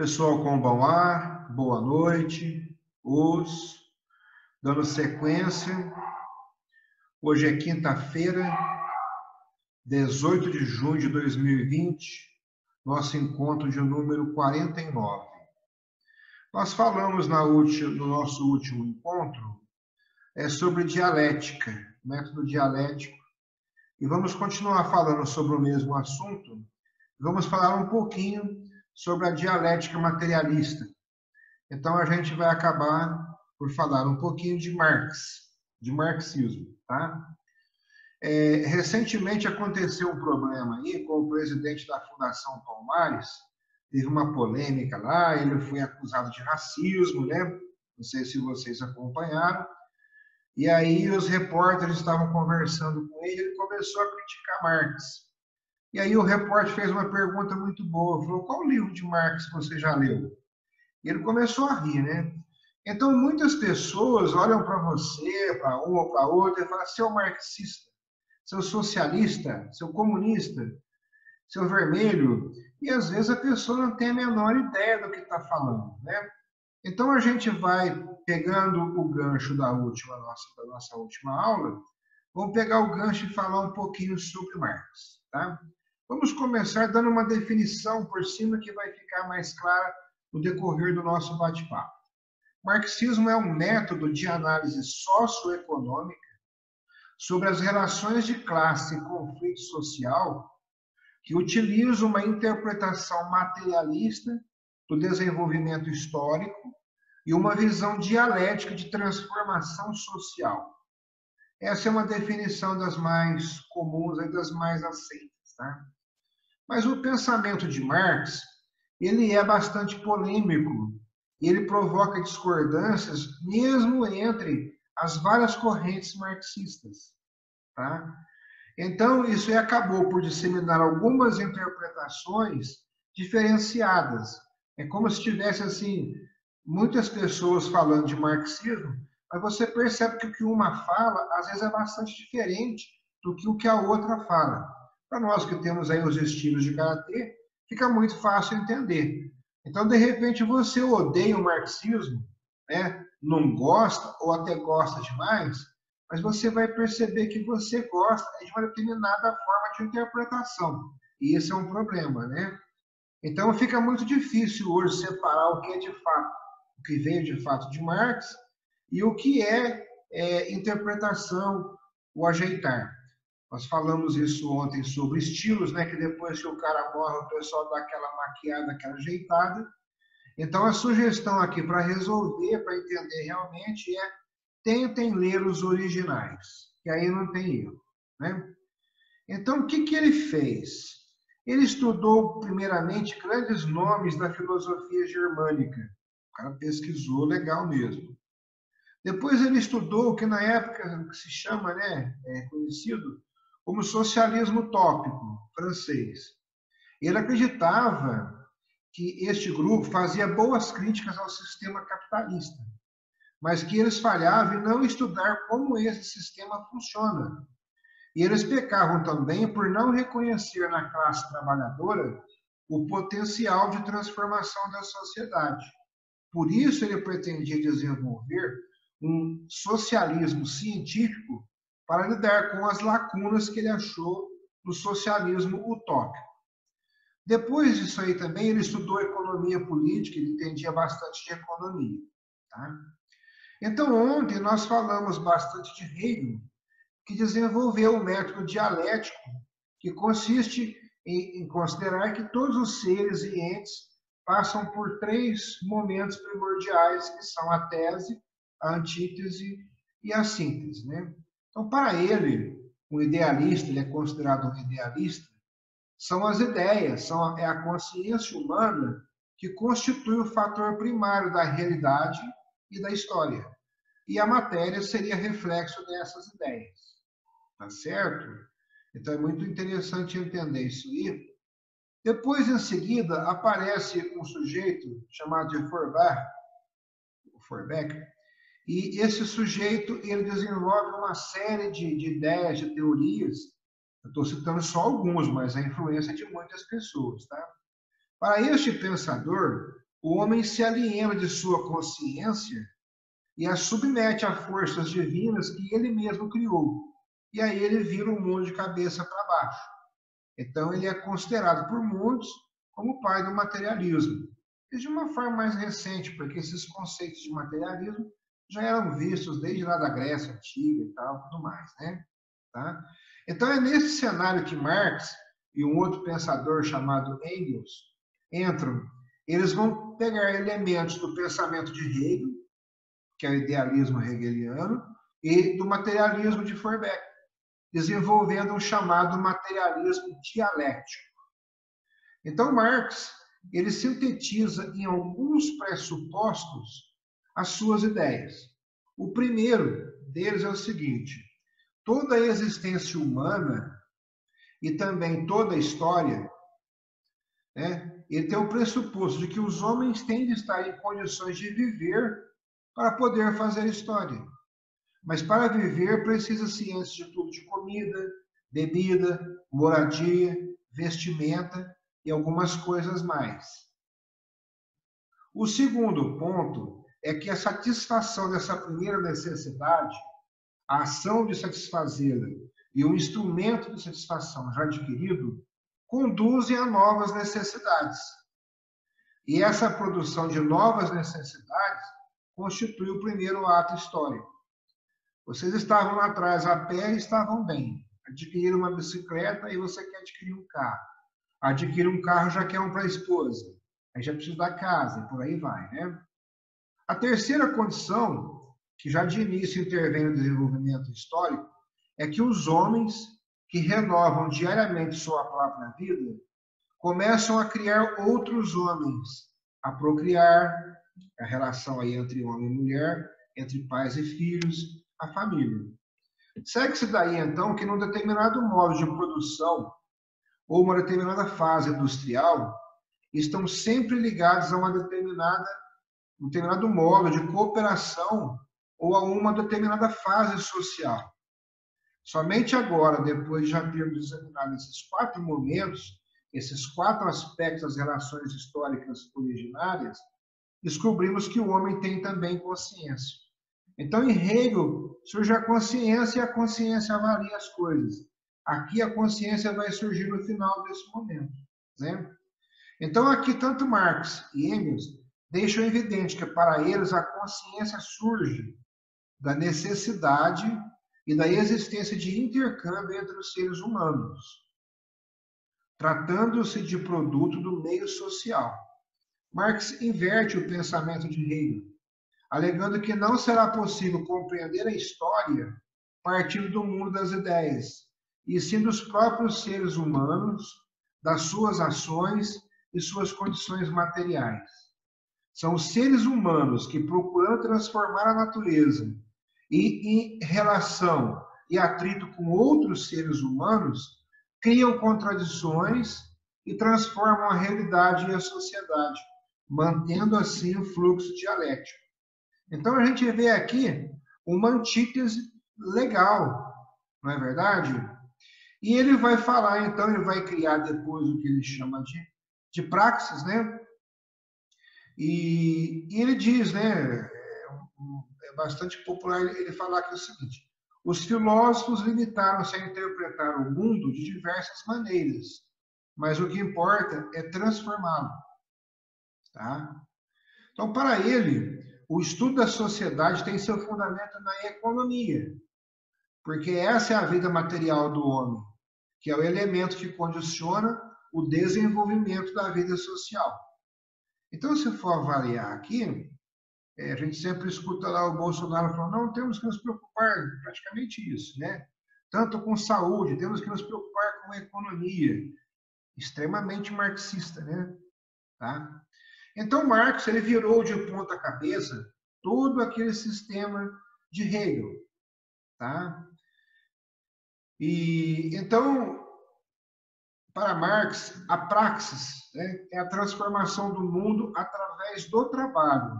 Pessoal, como vão lá? Boa noite. Dando sequência. Hoje é quinta-feira, 18 de junho de 2020, nosso encontro de número 49. Nós falamos no nosso último encontro sobre dialética, método dialético, e vamos continuar falando sobre o mesmo assunto. Vamos falar um pouquinho sobre a dialética materialista. Então, a gente vai acabar por falar um pouquinho de Marx, de marxismo, tá? Recentemente aconteceu um problema aí com o presidente da Fundação Palmares, teve uma polêmica lá, ele foi acusado de racismo, né? Não sei se vocês acompanharam. E aí os repórteres estavam conversando com ele, ele começou a criticar Marx. E aí o repórter fez uma pergunta muito boa, falou: qual livro de Marx você já leu? E ele começou a rir, né? Então, muitas pessoas olham para você, para um ou para outro, e falam: seu marxista, seu socialista, seu comunista, seu vermelho. E às vezes a pessoa não tem a menor ideia do que está falando, né? Então, a gente vai pegando o gancho da nossa última aula, vamos pegar o gancho e falar um pouquinho sobre Marx, tá? Vamos começar dando uma definição por cima que vai ficar mais clara no decorrer do nosso bate-papo. Marxismo é um método de análise socioeconômica sobre as relações de classe e conflito social que utiliza uma interpretação materialista do desenvolvimento histórico e uma visão dialética de transformação social. Essa é uma definição das mais comuns e das mais aceitas, tá? Mas o pensamento de Marx, ele é bastante polêmico, ele provoca discordâncias mesmo entre as várias correntes marxistas, tá? Então, isso aí acabou por disseminar algumas interpretações diferenciadas. É como se tivesse, assim, muitas pessoas falando de marxismo, mas você percebe que o que uma fala, às vezes, é bastante diferente do que o que a outra fala. Para nós que temos aí os estilos de karatê, fica muito fácil entender. Então, de repente, você odeia o marxismo, né? Não gosta ou até gosta demais, mas você vai perceber que você gosta de uma determinada forma de interpretação. E esse é um problema, né? Então, fica muito difícil hoje separar o que é de fato, o que veio de fato de Marx e o que é interpretação, o ajeitar. Nós falamos isso ontem sobre estilos, né? Que depois que o cara morre, o pessoal dá aquela maquiada, aquela ajeitada. Então, a sugestão aqui para resolver, para entender realmente, tentem ler os originais, que aí não tem erro, né? Então, o que ele fez? Ele estudou, primeiramente, grandes nomes da filosofia germânica. O cara pesquisou legal mesmo. Depois ele estudou o que na época se chama, né, conhecido como socialismo utópico francês. Ele acreditava que este grupo fazia boas críticas ao sistema capitalista, mas que eles falhavam em não estudar como esse sistema funciona. E eles pecavam também por não reconhecer na classe trabalhadora o potencial de transformação da sociedade. Por isso ele pretendia desenvolver um socialismo científico para lidar com as lacunas que ele achou no socialismo utópico. Depois disso aí também, ele estudou economia política, ele entendia bastante de economia. Tá? Então, ontem nós falamos bastante de Hegel, que desenvolveu o método dialético, que consiste em considerar que todos os seres e entes passam por três momentos primordiais, que são a tese, a antítese e a síntese. Né? Então, para ele, um idealista, ele é considerado um idealista, são as ideias, é a consciência humana que constitui o fator primário da realidade e da história. E a matéria seria reflexo dessas ideias. Tá certo? Então é muito interessante entender isso aí. Depois, em seguida, aparece um sujeito chamado de Feuerbach, e esse sujeito ele desenvolve uma série de ideias, de teorias. Eu estou citando só alguns, mas a influência de muitas pessoas, tá? Para este pensador, o homem se aliena de sua consciência e a submete a forças divinas que ele mesmo criou. E aí ele vira o mundo de cabeça para baixo. Então ele é considerado por muitos como o pai do materialismo. E de uma forma mais recente, porque esses conceitos de materialismo já eram vistos desde lá da Grécia Antiga e tal, tudo mais, né? Tá? Então é nesse cenário que Marx e um outro pensador chamado Engels entram. Eles vão pegar elementos do pensamento de Hegel, que é o idealismo hegeliano, e do materialismo de Feuerbach, desenvolvendo um chamado materialismo dialético. Então, Marx, ele sintetiza em alguns pressupostos as suas ideias. O primeiro deles é o seguinte: toda a existência humana e também toda a história, né, ele tem o pressuposto de que os homens têm de estar em condições de viver para poder fazer história. Mas para viver precisa-se, antes de tudo, de comida, bebida, moradia, vestimenta e algumas coisas mais. O segundo ponto é que a satisfação dessa primeira necessidade, a ação de satisfazê-la e o instrumento de satisfação já adquirido, conduzem a novas necessidades. E essa produção de novas necessidades constitui o primeiro ato histórico. Vocês estavam lá atrás a pé e estavam bem. Adquiriram uma bicicleta e você quer adquirir um carro. Adquire um carro, já quer um para a esposa. Aí já precisa da casa, e por aí vai, né? A terceira condição, que já de início intervém no desenvolvimento histórico, é que os homens que renovam diariamente sua própria vida começam a criar outros homens, a procriar, a relação aí entre homem e mulher, entre pais e filhos, a família. Segue-se daí, então, que num determinado modo de produção ou uma determinada fase industrial estão sempre ligados a um determinado modo de cooperação ou a uma determinada fase social. Somente agora, depois de já termos examinado esses 4 momentos, esses 4 aspectos das relações históricas originárias, descobrimos que o homem tem também consciência. Então, em Hegel, surge a consciência e a consciência avalia as coisas. Aqui a consciência vai surgir no final desse momento, né? Então, aqui, tanto Marx e Engels deixam evidente que, para eles, a consciência surge da necessidade e da existência de intercâmbio entre os seres humanos, tratando-se de produto do meio social. Marx inverte o pensamento de Hegel, alegando que não será possível compreender a história partindo do mundo das ideias, e sim dos próprios seres humanos, das suas ações e suas condições materiais. São os seres humanos que, procurando transformar a natureza e em relação e atrito com outros seres humanos, criam contradições e transformam a realidade e a sociedade, mantendo assim o fluxo dialético. Então a gente vê aqui uma antítese legal, não é verdade? E ele vai falar, então, ele vai criar depois o que ele chama de praxis, né? E ele diz, né? É bastante popular ele falar que é o seguinte: os filósofos limitaram-se a interpretar o mundo de diversas maneiras, mas o que importa é transformá-lo, tá? Então, para ele, o estudo da sociedade tem seu fundamento na economia, porque essa é a vida material do homem, que é o elemento que condiciona o desenvolvimento da vida social. Então, se for avaliar aqui, a gente sempre escuta lá o Bolsonaro falando: não temos que nos preocupar, praticamente isso, né? Tanto com saúde, temos que nos preocupar com a economia. Extremamente marxista, né? Tá? Então, Marx ele virou de ponta cabeça todo aquele sistema de Hegel, tá? E então, para Marx, a praxis, né, é a transformação do mundo através do trabalho,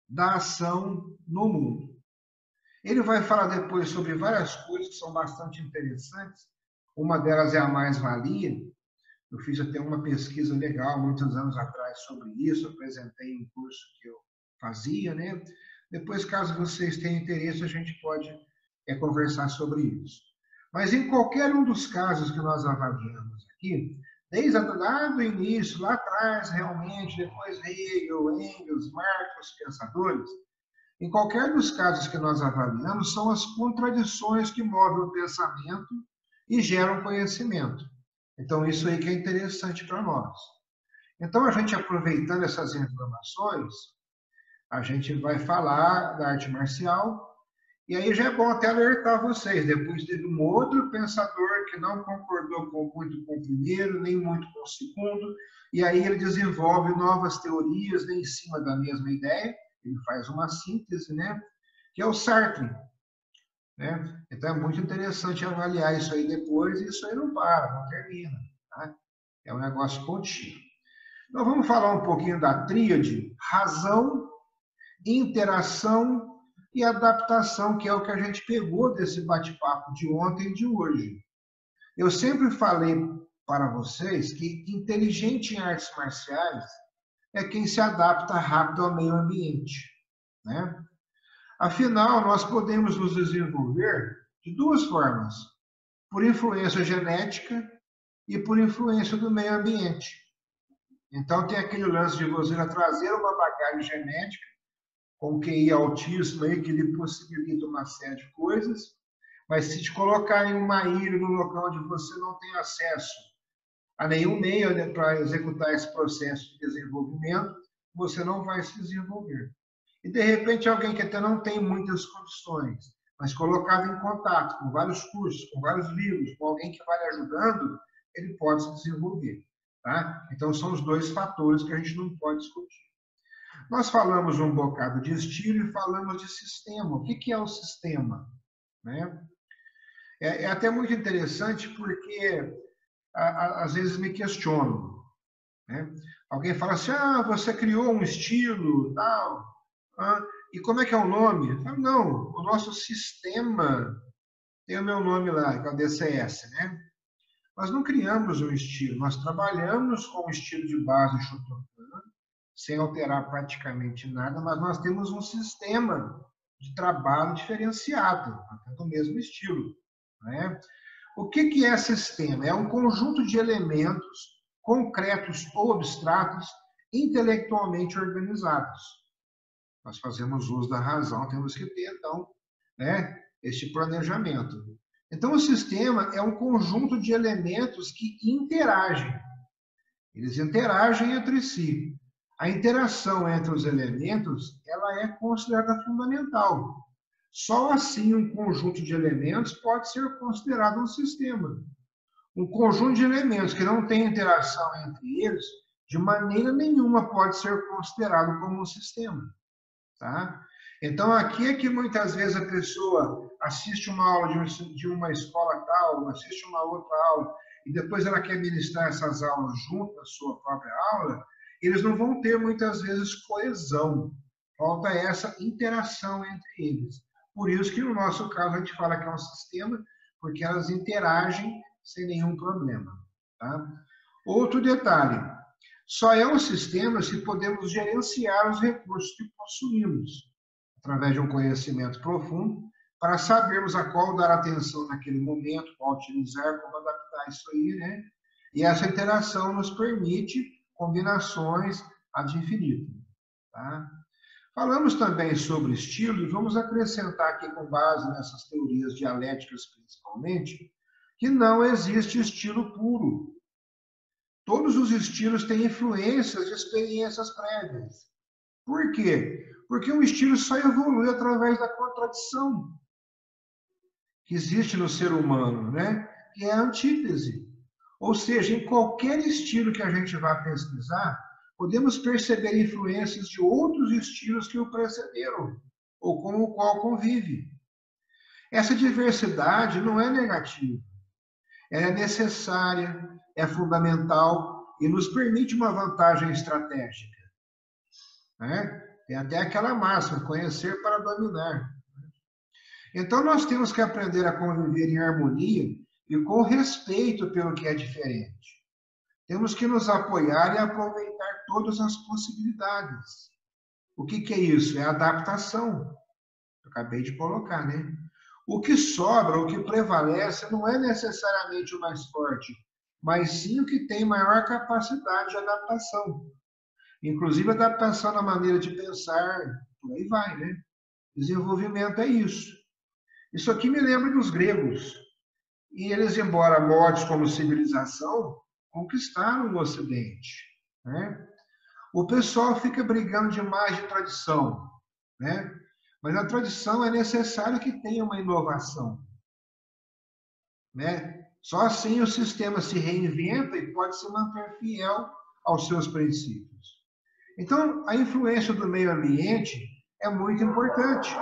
da ação no mundo. Ele vai falar depois sobre várias coisas que são bastante interessantes. Uma delas é a mais-valia. Eu fiz até uma pesquisa legal, muitos anos atrás, sobre isso, apresentei um curso que eu fazia, né? Depois, caso vocês tenham interesse, a gente pode conversar sobre isso. Mas em qualquer um dos casos que nós avaliamos aqui, desde lá do início, lá atrás, realmente, depois Hegel, Engels, Marx, os pensadores, em qualquer dos casos que nós avaliamos, são as contradições que movem o pensamento e geram conhecimento. Então, isso aí que é interessante para nós. Então, a gente aproveitando essas informações, a gente vai falar da arte marcial, e aí já é bom até alertar vocês. Depois teve um outro pensador que não concordou muito com o primeiro, nem muito com o segundo, e aí ele desenvolve novas teorias em cima da mesma ideia, ele faz uma síntese, né? Que é o Sartre. Né? Então é muito interessante avaliar isso aí depois, e isso aí não para, não termina. Tá? É um negócio contínuo. Então vamos falar um pouquinho da tríade: razão, interação e adaptação, que é o que a gente pegou desse bate-papo de ontem e de hoje. Eu sempre falei para vocês que inteligente em artes marciais é quem se adapta rápido ao meio ambiente, né? Afinal, nós podemos nos desenvolver de duas formas: por influência genética e por influência do meio ambiente. Então, tem aquele lance de você trazer uma bagagem genética com QI altíssimo aí, que lhe possibilita uma série de coisas, mas se te colocar em uma ilha, num local onde você não tem acesso a nenhum meio, né, para executar esse processo de desenvolvimento, você não vai se desenvolver. E, de repente, alguém que até não tem muitas condições, mas colocado em contato com vários cursos, com vários livros, com alguém que vai lhe ajudando, ele pode se desenvolver. Tá? Então, são os dois fatores que a gente não pode discutir. Nós falamos um bocado de estilo e falamos de sistema. O que é o sistema? Né? É até muito interessante porque às vezes me questionam. Né? Alguém fala assim, você criou um estilo, tal, e como é que é o nome? Eu falo, não, o nosso sistema tem o meu nome lá, que é o DCS, né? Nós não criamos um estilo, nós trabalhamos com o estilo de base Shotokan, sem alterar praticamente nada, mas nós temos um sistema de trabalho diferenciado, até do mesmo estilo. Né? O que é sistema? É um conjunto de elementos concretos ou abstratos, intelectualmente organizados. Nós fazemos uso da razão, temos que ter, então, né, este planejamento. Então, o sistema é um conjunto de elementos que interagem. Eles interagem entre si. A interação entre os elementos, ela é considerada fundamental. Só assim um conjunto de elementos pode ser considerado um sistema. Um conjunto de elementos que não tem interação entre eles, de maneira nenhuma pode ser considerado como um sistema. Tá? Então, aqui é que muitas vezes a pessoa assiste uma aula de uma escola tal, assiste uma outra aula, e depois ela quer ministrar essas aulas junto à sua própria aula, eles não vão ter muitas vezes coesão. Falta essa interação entre eles. Por isso que no nosso caso a gente fala que é um sistema, porque elas interagem sem nenhum problema. Tá? Outro detalhe, só é um sistema se podemos gerenciar os recursos que possuímos, através de um conhecimento profundo, para sabermos a qual dar atenção naquele momento, qual utilizar, como adaptar isso aí, né? E essa interação nos permite combinações ad infinitum. Tá? Falamos também sobre estilo e vamos acrescentar aqui, com base nessas teorias dialéticas principalmente, que não existe estilo puro. Todos os estilos têm influências de experiências prévias. Por quê? Porque um estilo só evolui através da contradição que existe no ser humano, né? Que é a antítese. Ou seja, em qualquer estilo que a gente vá pesquisar, podemos perceber influências de outros estilos que o precederam, ou com o qual convive. Essa diversidade não é negativa. Ela é necessária, é fundamental e nos permite uma vantagem estratégica. Né? Tem até aquela máxima, conhecer para dominar. Então, nós temos que aprender a conviver em harmonia e com respeito pelo que é diferente. Temos que nos apoiar e aproveitar todas as possibilidades. O que é isso? É adaptação. Eu acabei de colocar, né? O que sobra, o que prevalece, não é necessariamente o mais forte, mas sim o que tem maior capacidade de adaptação. Inclusive, adaptação na maneira de pensar, por aí vai, né? Desenvolvimento é isso. Isso aqui me lembra dos gregos. E eles, embora mortos como civilização, conquistaram o Ocidente, né? O pessoal fica brigando demais de tradição, né? Mas na tradição é necessário que tenha uma inovação, né? Só assim o sistema se reinventa e pode se manter fiel aos seus princípios. Então, a influência do meio ambiente é muito importante,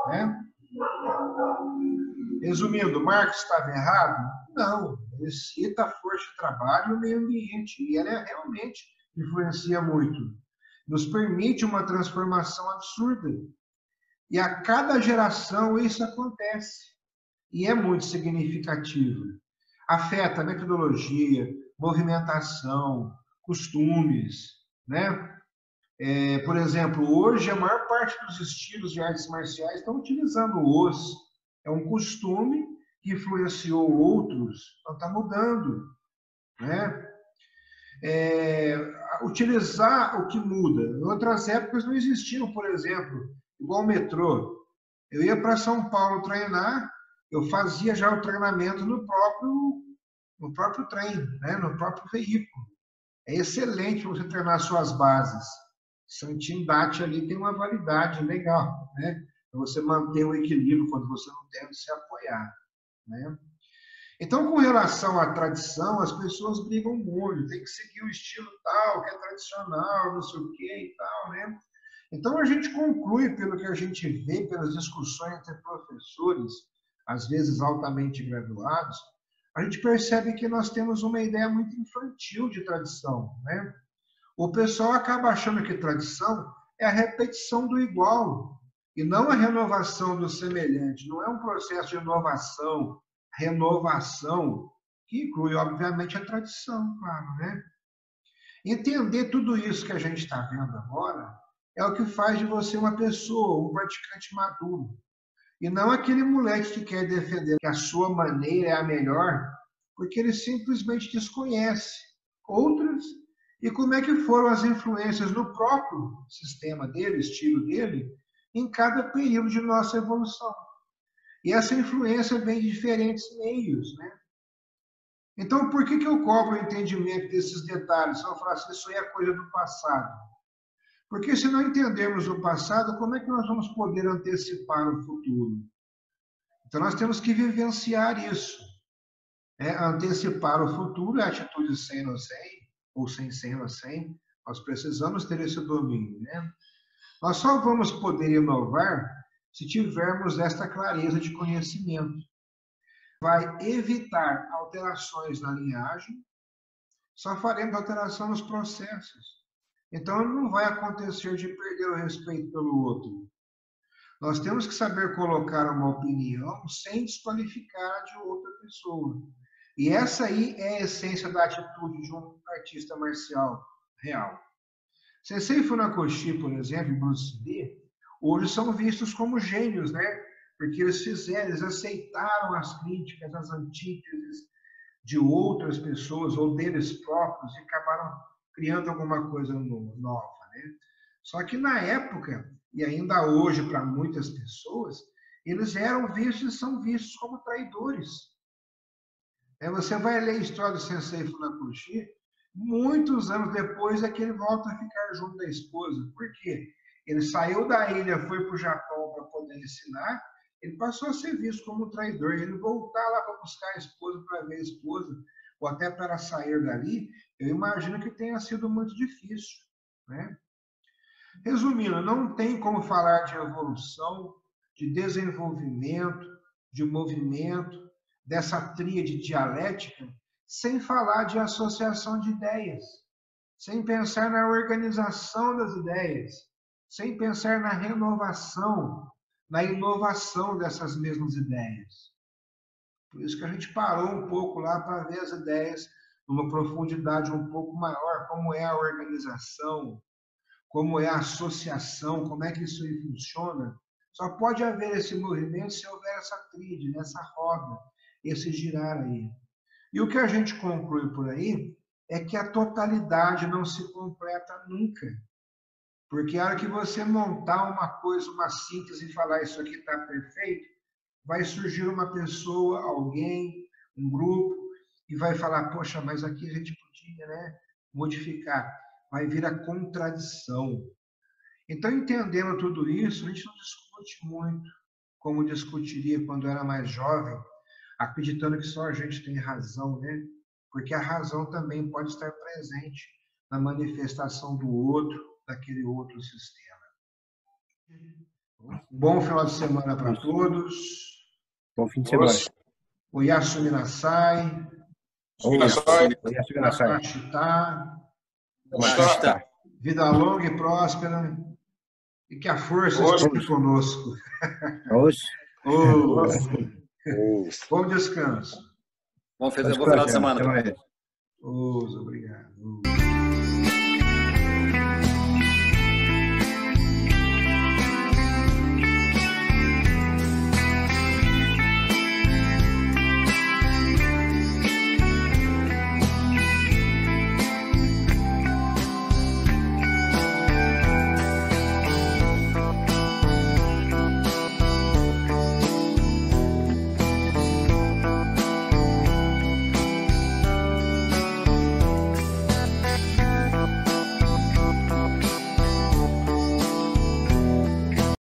né? Resumindo, Marx estava errado? Não, ele cita a força de trabalho e o meio ambiente, e ela realmente influencia muito. Nos permite uma transformação absurda. E a cada geração isso acontece. E é muito significativo. Afeta a metodologia, movimentação, costumes, né? Por exemplo, hoje a maior parte dos estilos de artes marciais estão utilizando o os. É um costume que influenciou outros, então está mudando, né? Utilizar o que muda. Em outras épocas não existiam, por exemplo, igual o metrô. Eu ia para São Paulo treinar, eu fazia já o treinamento no próprio trem, né? No próprio veículo. É excelente você treinar suas bases. Santidade ali tem uma validade legal, né? Para você manter o equilíbrio quando você não tem onde se apoiar, né? Então, com relação à tradição, as pessoas brigam muito, tem que seguir o estilo tal, que é tradicional, não sei o quê e tal, né? Então, a gente conclui, pelo que a gente vê, pelas discussões entre professores, às vezes altamente graduados, a gente percebe que nós temos uma ideia muito infantil de tradição, né? O pessoal acaba achando que tradição é a repetição do igual e não a renovação do semelhante. Não é um processo de inovação, renovação, que inclui, obviamente, a tradição, claro, né? Entender tudo isso que a gente está vendo agora é o que faz de você uma pessoa, um praticante maduro. E não aquele moleque que quer defender que a sua maneira é a melhor, porque ele simplesmente desconhece outras e como é que foram as influências no próprio sistema dele, estilo dele, em cada período de nossa evolução. E essa influência vem de diferentes meios, né? Então, por que eu cobro o entendimento desses detalhes? Eu falo assim, isso aí é coisa do passado. Porque se não entendermos o passado, como é que nós vamos poder antecipar o futuro? Então, nós temos que vivenciar isso. Antecipar o futuro é atitude sem no sem, ou sem no sem. Nós precisamos ter esse domínio, né? Nós só vamos poder inovar se tivermos esta clareza de conhecimento. Vai evitar alterações na linhagem, só faremos alteração nos processos. Então, não vai acontecer de perder o respeito pelo outro. Nós temos que saber colocar uma opinião sem desqualificar a de outra pessoa. E essa aí é a essência da atitude de um artista marcial real. Sensei Funakoshi, por exemplo, e Bruce Lee, hoje são vistos como gênios, né? Porque eles aceitaram as críticas, as antíteses de outras pessoas ou deles próprios e acabaram criando alguma coisa nova, né? Só que na época, e ainda hoje para muitas pessoas, eles eram vistos e são vistos como traidores. Você vai ler a história do Sensei Funakoshi, muitos anos depois é que ele volta a ficar junto da esposa. Por quê? Ele saiu da ilha, foi para o Japão para poder ensinar, ele passou a ser visto como um traidor. Ele voltar lá para buscar a esposa, para ver a esposa, ou até para sair dali, eu imagino que tenha sido muito difícil, né? Resumindo, não tem como falar de evolução, de desenvolvimento, de movimento, dessa tríade dialética, sem falar de associação de ideias, sem pensar na organização das ideias, sem pensar na renovação, na inovação dessas mesmas ideias. Por isso que a gente parou um pouco lá para ver as ideias numa profundidade um pouco maior, como é a organização, como é a associação, como é que isso aí funciona, só pode haver esse movimento se houver essa tríade, essa roda, esse girar aí. E o que a gente conclui por aí é que a totalidade não se completa nunca. Porque a hora que você montar uma coisa, uma síntese e falar isso aqui está perfeito, vai surgir uma pessoa, alguém, um grupo, e vai falar, poxa, mas aqui a gente podia, né, modificar. Vai vir a contradição. Então, entendendo tudo isso, a gente não discute muito como discutiria quando era mais jovem, acreditando que só a gente tem razão, né? Porque a razão também pode estar presente na manifestação do outro, daquele outro sistema. Bom final de semana para todos. Bom fim de semana. O Yasumi Nasai. O Yasumi Nasai. Vida longa e próspera. E que a força esteja conosco. Bom descanso. Bom final de semana. Obrigado.